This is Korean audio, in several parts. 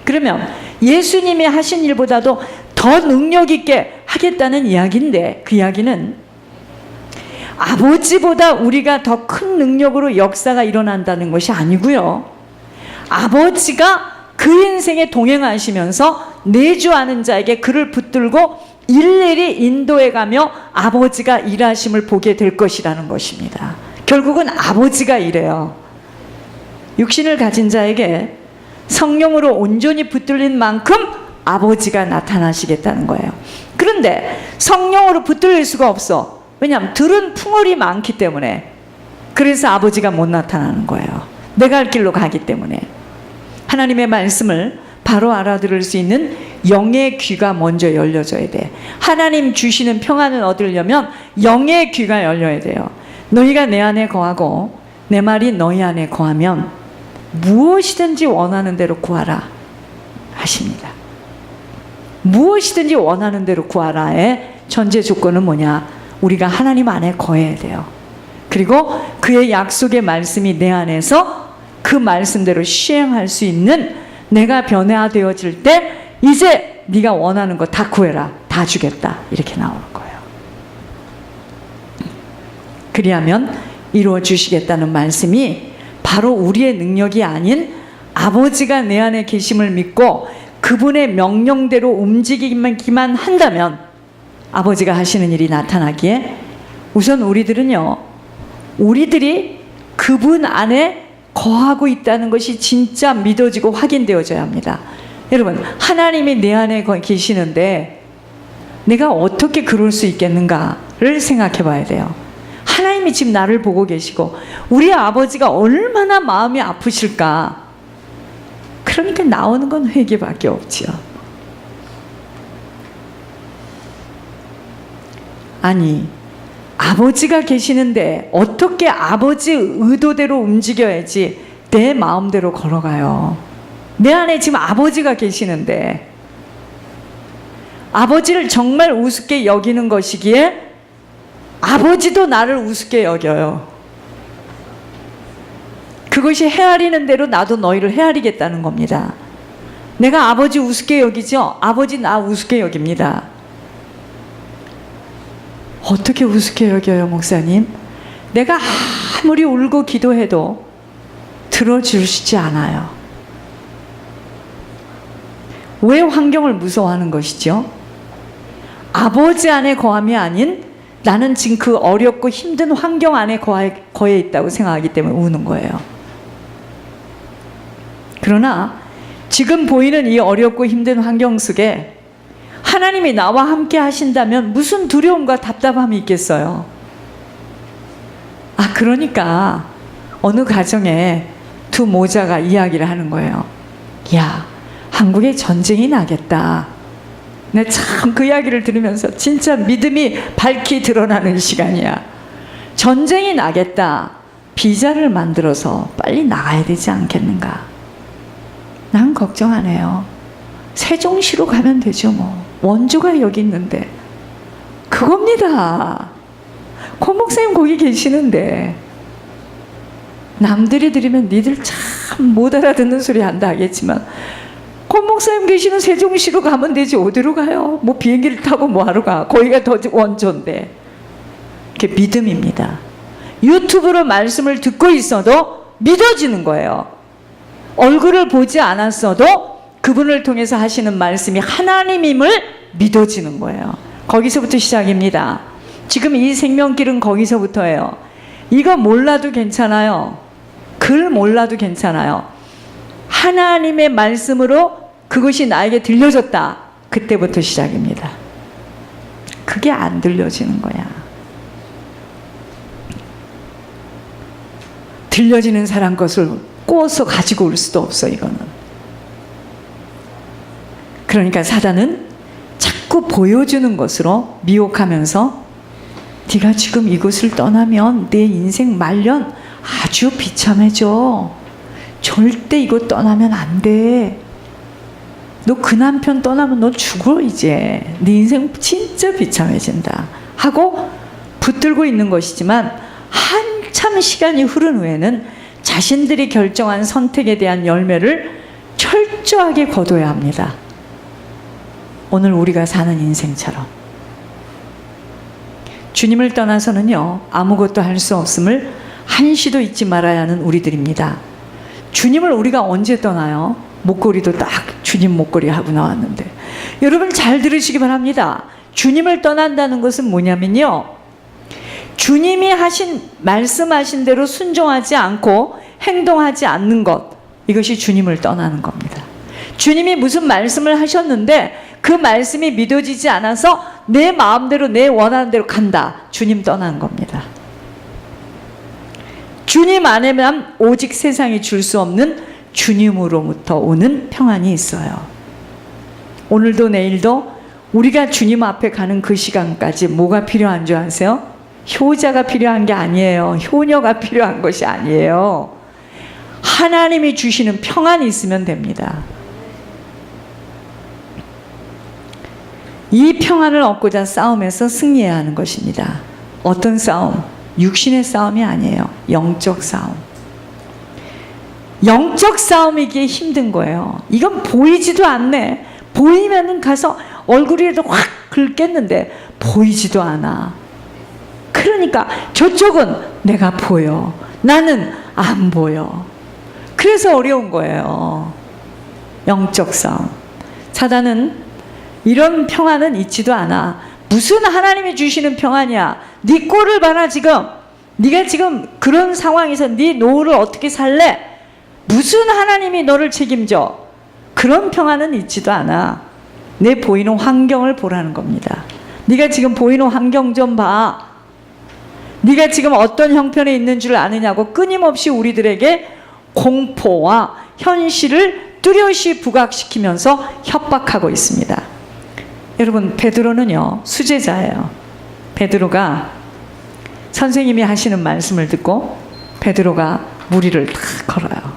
그러면 예수님이 하신 일보다도 더 능력 있게 하겠다는 이야기인데, 그 이야기는 아버지보다 우리가 더 큰 능력으로 역사가 일어난다는 것이 아니고요, 아버지가 그 인생에 동행하시면서 내주하는 자에게 그를 붙들고 일일이 인도해 가며 아버지가 일하심을 보게 될 것이라는 것입니다. 결국은 아버지가 이래요. 육신을 가진 자에게 성령으로 온전히 붙들린 만큼 아버지가 나타나시겠다는 거예요. 그런데 성령으로 붙들릴 수가 없어. 왜냐하면 들은 풍월이 많기 때문에. 그래서 아버지가 못 나타나는 거예요. 내가 할 길로 가기 때문에. 하나님의 말씀을 바로 알아들을 수 있는 영의 귀가 먼저 열려져야 돼. 하나님 주시는 평안을 얻으려면 영의 귀가 열려야 돼요. 너희가 내 안에 거하고 내 말이 너희 안에 거하면 무엇이든지 원하는 대로 구하라 하십니다. 무엇이든지 원하는 대로 구하라의 전제 조건은 뭐냐? 우리가 하나님 안에 거해야 돼요. 그리고 그의 약속의 말씀이 내 안에서 그 말씀대로 시행할 수 있는 내가 변화되어질 때 이제 네가 원하는 거 다 구해라, 다 주겠다, 이렇게 나오는 거예요. 그리하면 이루어 주시겠다는 말씀이 바로 우리의 능력이 아닌 아버지가 내 안에 계심을 믿고 그분의 명령대로 움직이기만 한다면 아버지가 하시는 일이 나타나기에, 우선 우리들이 그분 안에 거하고 있다는 것이 진짜 믿어지고 확인되어져야 합니다. 여러분, 하나님이 내 안에 계시는데 내가 어떻게 그럴 수 있겠는가를 생각해 봐야 돼요. 하나님이 지금 나를 보고 계시고 우리 아버지가 얼마나 마음이 아프실까. 그러니까 나오는 건 회개밖에 없지요. 아니, 아버지가 계시는데 어떻게 아버지 의도대로 움직여야지 내 마음대로 걸어가요. 내 안에 지금 아버지가 계시는데, 아버지를 정말 우습게 여기는 것이기에 아버지도 나를 우습게 여겨요. 그것이 헤아리는 대로 나도 너희를 헤아리겠다는 겁니다. 내가 아버지 우습게 여기죠? 아버지 나 우습게 여깁니다. 어떻게 우습게 여겨요, 목사님? 내가 아무리 울고 기도해도 들어주시지 않아요. 왜 환경을 무서워하는 것이죠? 아버지 안에 거함이 아닌 나는 지금 그 어렵고 힘든 환경 안에 거해 있다고 생각하기 때문에 우는 거예요. 그러나 지금 보이는 이 어렵고 힘든 환경 속에 하나님이 나와 함께 하신다면 무슨 두려움과 답답함이 있겠어요? 그러니까 어느 가정에 두 모자가 이야기를 하는 거예요. 야, 한국에 전쟁이 나겠다. 내가 참 그 이야기를 들으면서 진짜 믿음이 밝히 드러나는 시간이야. 전쟁이 나겠다. 비자를 만들어서 빨리 나가야 되지 않겠는가? 난 걱정 안 해요. 세종시로 가면 되죠 뭐. 원조가 여기 있는데. 그겁니다. 고 목사님 거기 계시는데. 남들이 들으면 니들 참 못 알아듣는 소리 한다 하겠지만, 고 목사님 계시는 세종시로 가면 되지 어디로 가요? 뭐 비행기를 타고 뭐하러 가? 거기가 더 원조인데. 그게 믿음입니다. 유튜브로 말씀을 듣고 있어도 믿어지는 거예요. 얼굴을 보지 않았어도 그분을 통해서 하시는 말씀이 하나님임을 믿어지는 거예요. 거기서부터 시작입니다. 지금 이 생명길은 거기서부터예요. 이거 몰라도 괜찮아요. 글 몰라도 괜찮아요. 하나님의 말씀으로 그것이 나에게 들려졌다. 그때부터 시작입니다. 그게 안 들려지는 거야. 들려지는 사람 것을 꼬아서 가지고 올 수도 없어, 이거는. 그러니까 사단은 자꾸 보여주는 것으로 미혹하면서 네가 지금 이곳을 떠나면 내 인생 말년 아주 비참해져. 절대 이곳 떠나면 안 돼. 너 그 남편 떠나면 너 죽어 이제. 네 인생 진짜 비참해진다 하고 붙들고 있는 것이지만, 한참 시간이 흐른 후에는 자신들이 결정한 선택에 대한 열매를 철저히 철저하게 거둬야 합니다. 오늘 우리가 사는 인생처럼. 주님을 떠나서는요, 아무것도 할 수 없음을 한시도 잊지 말아야 하는 우리들입니다. 주님을 우리가 언제 떠나요? 목걸이도 딱 주님 목걸이 하고 나왔는데. 여러분 잘 들으시기 바랍니다. 주님을 떠난다는 것은 뭐냐면요, 주님이 말씀하신 대로 순종하지 않고 행동하지 않는 것, 이것이 주님을 떠나는 겁니다. 주님이 무슨 말씀을 하셨는데 그 말씀이 믿어지지 않아서 내 마음대로 내 원하는 대로 간다. 주님 떠나는 겁니다. 주님 안에만 오직 세상이 줄 수 없는 주님으로부터 오는 평안이 있어요. 오늘도 내일도 우리가 주님 앞에 가는 그 시간까지 뭐가 필요한 줄 아세요? 효자가 필요한 게 아니에요. 효녀가 필요한 것이 아니에요. 하나님이 주시는 평안이 있으면 됩니다. 이 평안을 얻고자 싸움에서 승리해야 하는 것입니다. 어떤 싸움? 육신의 싸움이 아니에요. 영적 싸움. 영적 싸움이기에 힘든 거예요. 이건 보이지도 않네. 보이면은 가서 얼굴이라도 확 긁겠는데 보이지도 않아. 그러니까 저쪽은 내가 보여. 나는 안 보여. 그래서 어려운 거예요. 영적 싸움. 사단은 이런 평안은 있지도 않아. 무슨 하나님이 주시는 평안이야. 네 꼴을 봐라 지금. 네가 지금 그런 상황에서 네 노후를 어떻게 살래? 무슨 하나님이 너를 책임져? 그런 평안은 있지도 않아. 내 보이는 환경을 보라는 겁니다. 네가 지금 보이는 환경 좀 봐. 네가 지금 어떤 형편에 있는 줄 아느냐고 끊임없이 우리들에게 공포와 현실을 뚜렷이 부각시키면서 협박하고 있습니다. 여러분, 베드로는요, 수제자예요. 베드로가 선생님이 하시는 말씀을 듣고 베드로가 무리를 탁 걸어요.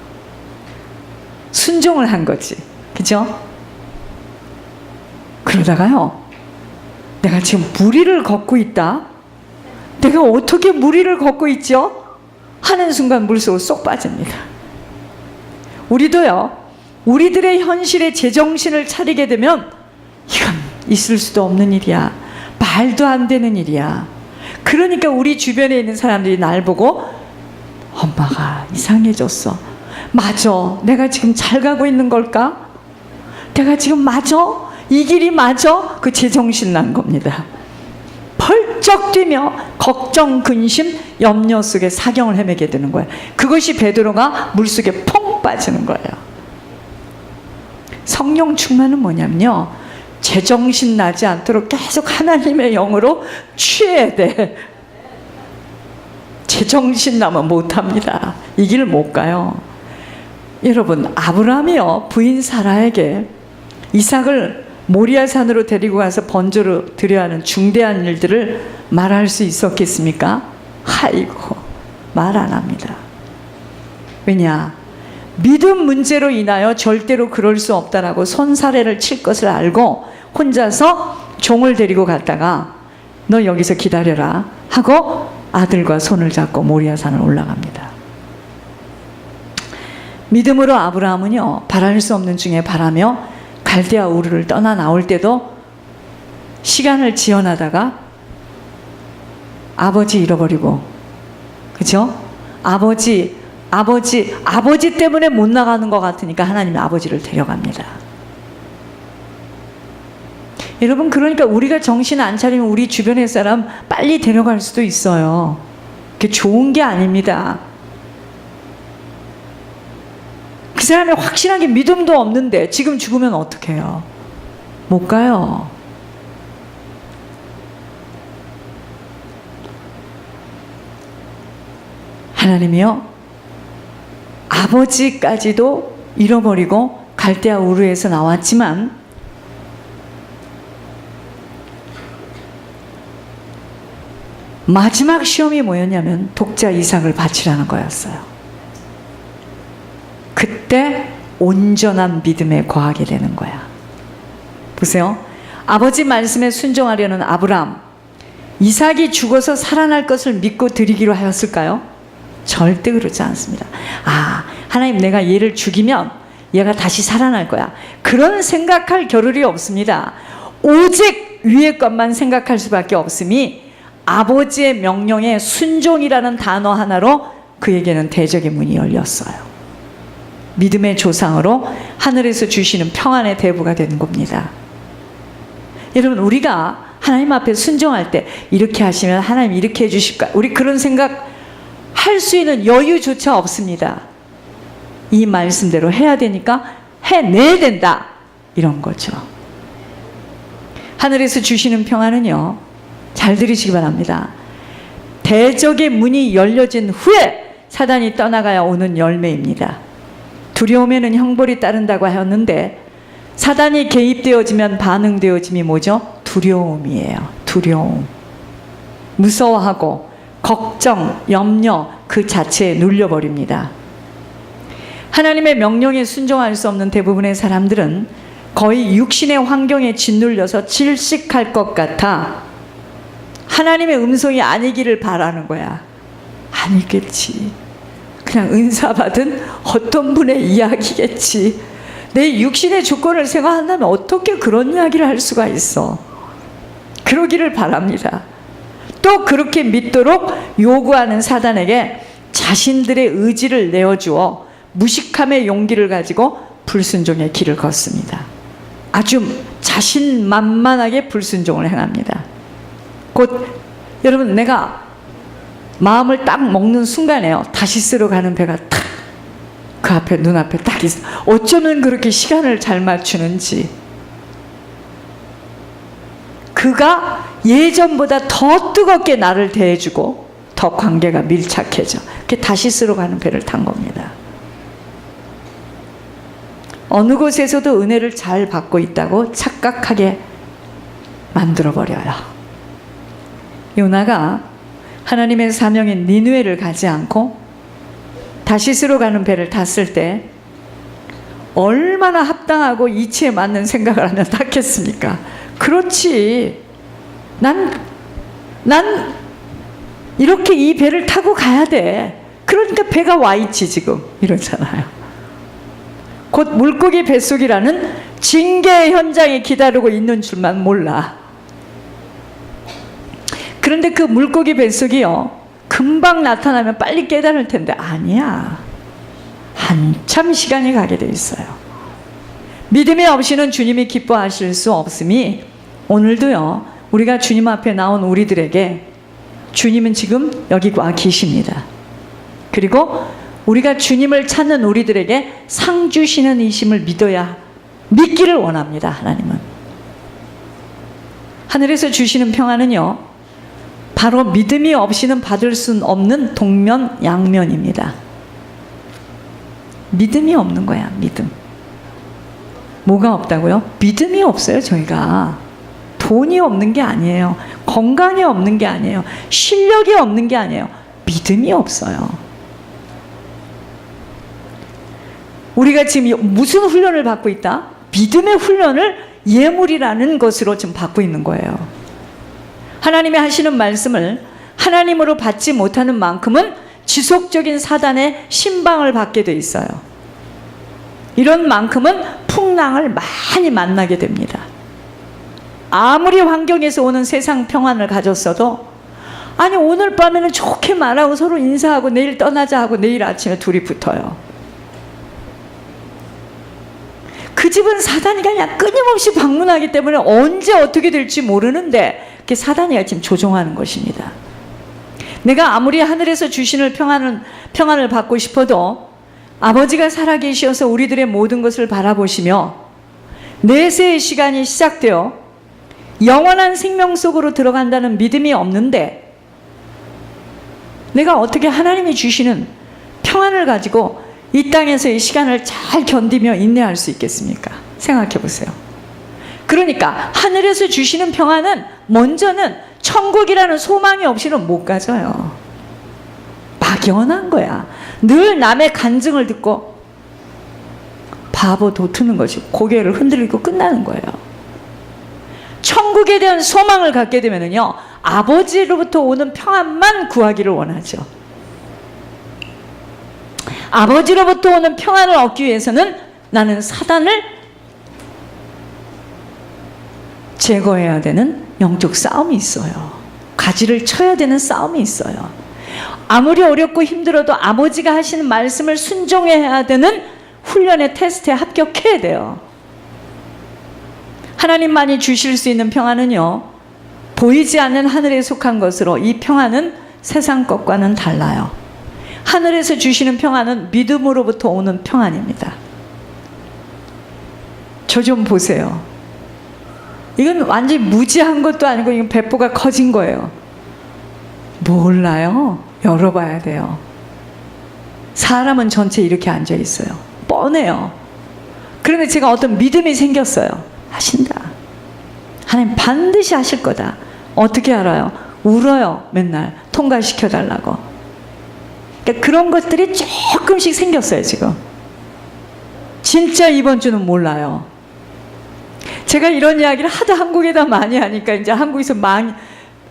순종을 한 거지. 그죠? 그러다가요, 내가 지금 무리를 걷고 있다? 내가 어떻게 무리를 걷고 있죠? 하는 순간 물속으로 쏙 빠집니다. 우리도요, 우리들의 현실에 제정신을 차리게 되면 이건 있을 수도 없는 일이야. 말도 안 되는 일이야. 그러니까 우리 주변에 있는 사람들이 날 보고 엄마가 이상해졌어. 맞아. 내가 지금 잘 가고 있는 걸까? 내가 지금 맞아? 이 길이 맞아? 그 제정신 난 겁니다. 펄쩍 뛰며 걱정, 근심, 염려 속에 사경을 헤매게 되는 거예요. 그것이 베드로가 물속에 퐁 빠지는 거예요. 성령 충만은 뭐냐면요, 제정신 나지 않도록 계속 하나님의 영으로 취해야 돼. 제정신 나면 못합니다. 이 길 못 가요. 여러분, 아브라함이요, 부인 사라에게 이삭을 모리아산으로 데리고 가서 번제로 드려야 하는 중대한 일들을 말할 수 있었겠습니까? 아이고, 말 안 합니다. 왜냐? 믿음 문제로 인하여 절대로 그럴 수 없다라고 손사래를 칠 것을 알고 혼자서 종을 데리고 갔다가 너 여기서 기다려라 하고 아들과 손을 잡고 모리아산을 올라갑니다. 믿음으로 아브라함은요, 바랄 수 없는 중에 바라며 갈대아 우르를 떠나 나올 때도 시간을 지연하다가 아버지 잃어버리고, 그죠? 아버지 때문에 못 나가는 것 같으니까 하나님이 아버지를 데려갑니다. 여러분, 그러니까 우리가 정신 안 차리면 우리 주변의 사람 빨리 데려갈 수도 있어요. 그게 좋은 게 아닙니다. 그 사람이 확실하게 믿음도 없는데 지금 죽으면 어떡해요? 못 가요. 하나님이요, 아버지까지도 잃어버리고 갈대아 우르에서 나왔지만 마지막 시험이 뭐였냐면 독자 이삭을 바치라는 거였어요. 그때 온전한 믿음에 거하게 되는 거야. 보세요. 아버지 말씀에 순종하려는 아브라함, 이삭이 죽어서 살아날 것을 믿고 드리기로 하였을까요? 절대 그렇지 않습니다. 아, 하나님, 내가 얘를 죽이면 얘가 다시 살아날 거야. 그런 생각할 겨를이 없습니다. 오직 위의 것만 생각할 수밖에 없음이 아버지의 명령에 순종이라는 단어 하나로 그에게는 대적의 문이 열렸어요. 믿음의 조상으로 하늘에서 주시는 평안의 대부가 되는 겁니다. 여러분, 우리가 하나님 앞에 순종할 때 이렇게 하시면 하나님 이렇게 해주실까? 우리 그런 생각 할 수 있는 여유조차 없습니다. 이 말씀대로 해야 되니까 해내야 된다, 이런 거죠. 하늘에서 주시는 평안은요, 잘 들으시기 바랍니다. 대적의 문이 열려진 후에 사단이 떠나가야 오는 열매입니다. 두려움에는 형벌이 따른다고 하였는데 사단이 개입되어지면 반응되어짐이 뭐죠? 두려움이에요. 두려움. 무서워하고 걱정, 염려 그 자체에 눌려버립니다. 하나님의 명령에 순종할 수 없는 대부분의 사람들은 거의 육신의 환경에 짓눌려서 질식할 것 같아 하나님의 음성이 아니기를 바라는 거야. 아니겠지. 그냥 은사받은 어떤 분의 이야기겠지. 내 육신의 조건을 생각한다면 어떻게 그런 이야기를 할 수가 있어. 그러기를 바랍니다. 또 그렇게 믿도록 요구하는 사단에게 자신들의 의지를 내어주어 무식함의 용기를 가지고 불순종의 길을 걷습니다. 아주 자신만만하게 불순종을 행합니다. 곧 여러분, 내가 마음을 딱 먹는 순간에요, 다시스로 가는 배가 탁 그 앞에 눈앞에 딱 있어. 어쩌면 그렇게 시간을 잘 맞추는지. 그가 예전보다 더 뜨겁게 나를 대해주고 더 관계가 밀착해져. 그게 다시스로 가는 배를 탄 겁니다. 어느 곳에서도 은혜를 잘 받고 있다고 착각하게 만들어버려요. 요나가 하나님의 사명인 니느웨를 가지 않고 다시스로 가는 배를 탔을 때 얼마나 합당하고 이치에 맞는 생각을 하면 탔겠습니까? 그렇지. 난 이렇게 이 배를 타고 가야 돼. 그러니까 배가 와 있지 지금. 이러잖아요. 곧 물고기 뱃속이라는 징계의 현장에 기다리고 있는 줄만 몰라. 그런데 그 물고기 뱃속이요, 금방 나타나면 빨리 깨달을 텐데 아니야. 한참 시간이 가게 돼 있어요. 믿음이 없이는 주님이 기뻐하실 수 없음이 오늘도요, 우리가 주님 앞에 나온 우리들에게 주님은 지금 여기 와 계십니다. 그리고 우리가 주님을 찾는 우리들에게 상 주시는 이심을 믿기를 원합니다. 하나님은 하늘에서 주시는 평안은요, 바로 믿음이 없이는 받을 수 없는 동면양면입니다. 믿음이 없는 거야. 믿음. 뭐가 없다고요? 믿음이 없어요. 저희가 돈이 없는 게 아니에요. 건강이 없는 게 아니에요. 실력이 없는 게 아니에요. 믿음이 없어요. 우리가 지금 무슨 훈련을 받고 있다? 믿음의 훈련을 예물이라는 것으로 지금 받고 있는 거예요. 하나님이 하시는 말씀을 하나님으로 받지 못하는 만큼은 지속적인 사단의 신방을 받게 돼 있어요. 이런 만큼은 풍랑을 많이 만나게 됩니다. 아무리 환경에서 오는 세상 평안을 가졌어도, 아니 오늘 밤에는 좋게 말하고 서로 인사하고 내일 떠나자 하고 내일 아침에 둘이 붙어요. 그 집은 사단이 그냥 끊임없이 방문하기 때문에 언제 어떻게 될지 모르는데 그게 사단이가 지금 조종하는 것입니다. 내가 아무리 하늘에서 주시는 평안을 받고 싶어도 아버지가 살아계시어서 우리들의 모든 것을 바라보시며 내세의 시간이 시작되어 영원한 생명 속으로 들어간다는 믿음이 없는데 내가 어떻게 하나님이 주시는 평안을 가지고 이 땅에서의 시간을 잘 견디며 인내할 수 있겠습니까? 생각해 보세요. 그러니까 하늘에서 주시는 평안은 먼저는 천국이라는 소망이 없이는 못 가져요. 막연한 거야. 늘 남의 간증을 듣고 바보 도트는 것이 고개를 흔들리고 끝나는 거예요. 천국에 대한 소망을 갖게 되면요, 아버지로부터 오는 평안만 구하기를 원하죠. 아버지로부터 오는 평안을 얻기 위해서는 나는 사단을 제거해야 되는 영적 싸움이 있어요. 가지를 쳐야 되는 싸움이 있어요. 아무리 어렵고 힘들어도 아버지가 하시는 말씀을 순종해야 되는 훈련의 테스트에 합격해야 돼요. 하나님만이 주실 수 있는 평안은요, 보이지 않는 하늘에 속한 것으로 이 평안은 세상 것과는 달라요. 하늘에서 주시는 평안은 믿음으로부터 오는 평안입니다. 저 좀 보세요. 이건 완전히 무지한 것도 아니고 이건 배포가 커진 거예요. 몰라요. 열어봐야 돼요. 사람은 전체 이렇게 앉아 있어요. 뻔해요. 그런데 제가 어떤 믿음이 생겼어요. 하신다. 하나님 반드시 하실 거다. 어떻게 알아요? 울어요. 맨날 통과시켜 달라고. 그러니까 그런 것들이 조금씩 생겼어요. 지금 진짜 이번 주는 몰라요. 제가 이런 이야기를 하도 한국에다 많이 하니까 이제 한국에서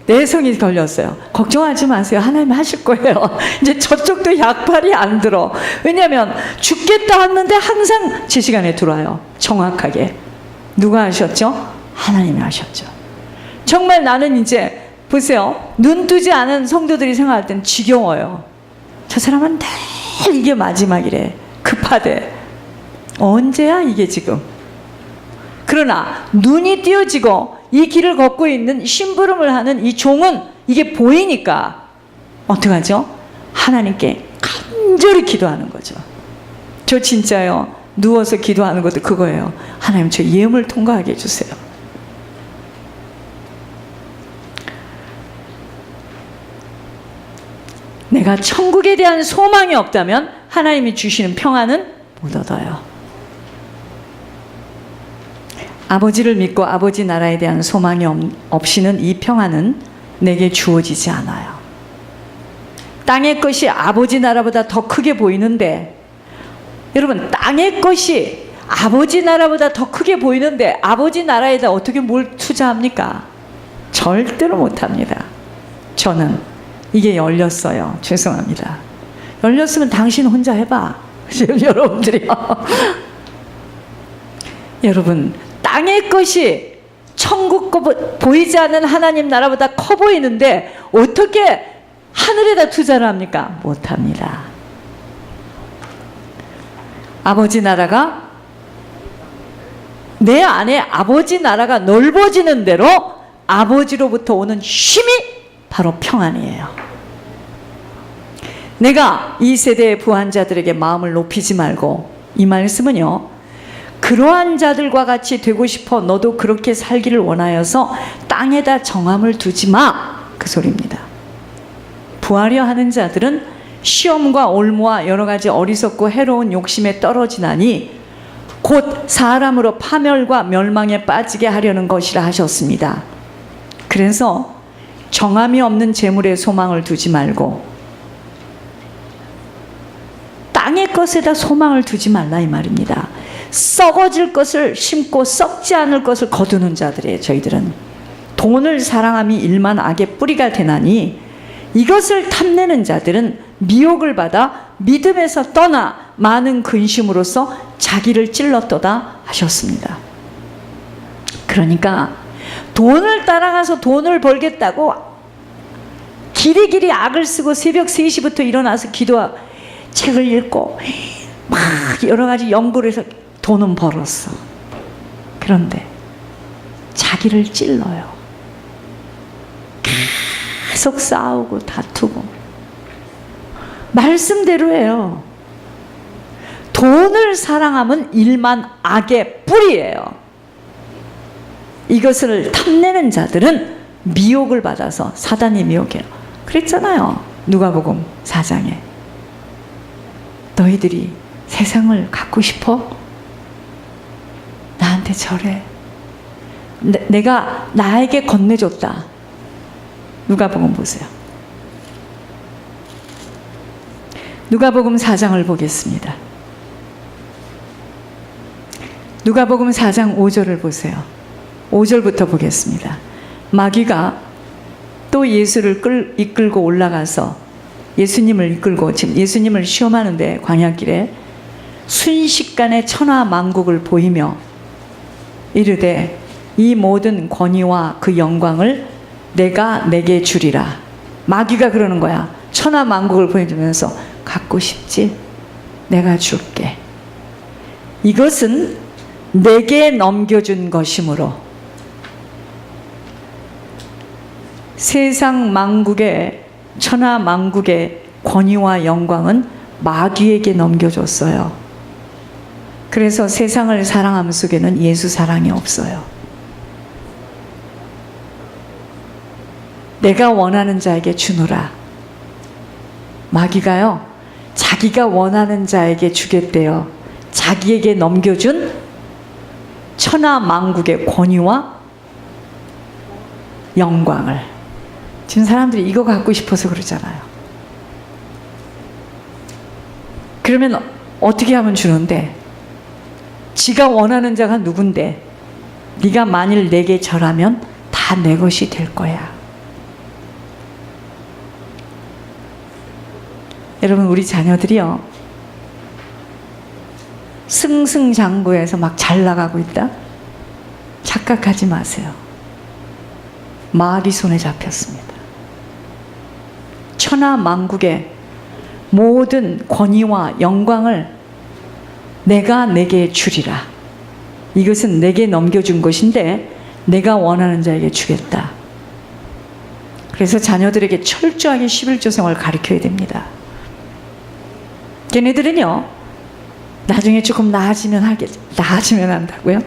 내성이 걸렸어요. 걱정하지 마세요. 하나님 하실 거예요. 이제 저쪽도 약발이 안 들어. 왜냐하면 죽겠다 했는데 항상 제 시간에 들어와요. 정확하게. 누가 하셨죠? 하나님이 하셨죠. 정말 나는 이제 보세요. 눈 뜨지 않은 성도들이 생각할 땐 지겨워요. 저 사람은 늘 이게 마지막이래. 급하대. 언제야 이게 지금. 그러나 눈이 띄어지고 이 길을 걷고 있는 심부름을 하는 이 종은 이게 보이니까 어떡하죠? 하나님께 간절히 기도하는 거죠. 저 진짜요. 누워서 기도하는 것도 그거예요. 하나님 저 예음을 통과하게 해주세요. 내가 천국에 대한 소망이 없다면 하나님이 주시는 평안은 못 얻어요. 아버지를 믿고 아버지 나라에 대한 소망이 없이는 이 평안은 내게 주어지지 않아요. 땅의 것이 아버지 나라보다 더 크게 보이는데, 여러분 땅의 것이 아버지 나라보다 더 크게 보이는데 아버지 나라에다 어떻게 뭘 투자합니까? 절대로 못합니다. 저는 이게 열렸어요. 죄송합니다. 열렸으면 당신 혼자 해봐. 여러분들이요. 여러분 땅의 것이 천국 거 보이지 않는 하나님 나라보다 커 보이는데 어떻게 하늘에다 투자를 합니까? 못합니다. 아버지 나라가 내 안에 아버지 나라가 넓어지는 대로 아버지로부터 오는 힘이 바로 평안이에요. 내가 이 세대의 부한자들에게 마음을 높이지 말고, 이 말씀은요, 그러한 자들과 같이 되고 싶어 너도 그렇게 살기를 원하여서 땅에다 정함을 두지 마, 그 소리입니다. 부하려 하는 자들은 시험과 올무와 여러 가지 어리석고 해로운 욕심에 떨어지나니 곧 사람으로 파멸과 멸망에 빠지게 하려는 것이라 하셨습니다. 그래서 정함이 없는 재물에 소망을 두지 말고 땅의 것에다 소망을 두지 말라, 이 말입니다. 썩어질 것을 심고 썩지 않을 것을 거두는 자들이에요. 저희들은 돈을 사랑함이 일만 악의 뿌리가 되나니 이것을 탐내는 자들은 미혹을 받아 믿음에서 떠나 많은 근심으로써 자기를 찔렀도다 하셨습니다. 그러니까 돈을 따라가서 돈을 벌겠다고 길이길이 악을 쓰고 새벽 3시부터 일어나서 기도하고 책을 읽고 막 여러 가지 연구를 해서 돈은 벌었어. 그런데 자기를 찔러요. 계속 싸우고 다투고. 말씀대로예요. 돈을 사랑하면 일만 악의 뿌리예요. 이것을 탐내는 자들은 미혹을 받아서, 사단이 미혹해요. 그랬잖아요. 누가복음 4장에. 너희들이 세상을 갖고 싶어? 나한테 절해. 내가 나에게 건네줬다. 누가복음 보세요. 누가복음 4장을 보겠습니다. 누가복음 4장 5절을 보세요. 5절부터 보겠습니다. 마귀가 또 예수를 이끌고 올라가서 예수님을 이끌고 지금 예수님을 시험하는데 광야길에 순식간에 천하 만국을 보이며 이르되 이 모든 권위와 그 영광을 내가 내게 주리라. 마귀가 그러는 거야. 천하 만국을 보여주면서 갖고 싶지? 내가 줄게. 이것은 내게 넘겨준 것이므로 세상 만국의 천하 만국의 권위와 영광은 마귀에게 넘겨줬어요. 그래서 세상을 사랑함 속에는 예수 사랑이 없어요. 내가 원하는 자에게 주노라. 마귀가요, 자기가 원하는 자에게 주겠대요. 자기에게 넘겨준 천하 만국의 권위와 영광을. 지금 사람들이 이거 갖고 싶어서 그러잖아요. 그러면 어떻게 하면 주는데? 지가 원하는 자가 누군데? 네가 만일 내게 절하면 다 내 것이 될 거야. 여러분, 우리 자녀들이요, 승승장구해서 막 잘 나가고 있다? 착각하지 마세요. 마귀 손에 잡혔습니다. 천하 만국의 모든 권위와 영광을 내가 내게 주리라. 이것은 내게 넘겨준 것인데 내가 원하는 자에게 주겠다. 그래서 자녀들에게 철저하게 11조 생활을 가르쳐야 됩니다. 걔네들은요, 나중에 조금 나아지면 한다고요?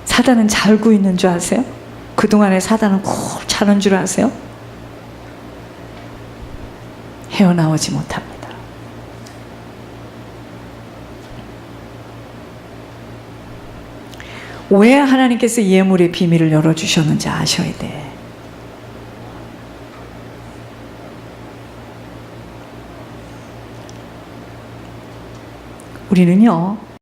사단은 잘 알고 있는 줄 아세요? 그동안에 사단은 꼭 자는 줄 아세요? 헤어나오지 못합니다. 왜 하나님께서 예물의 비밀을 열어주셨는지 아셔야 돼. 우리는요,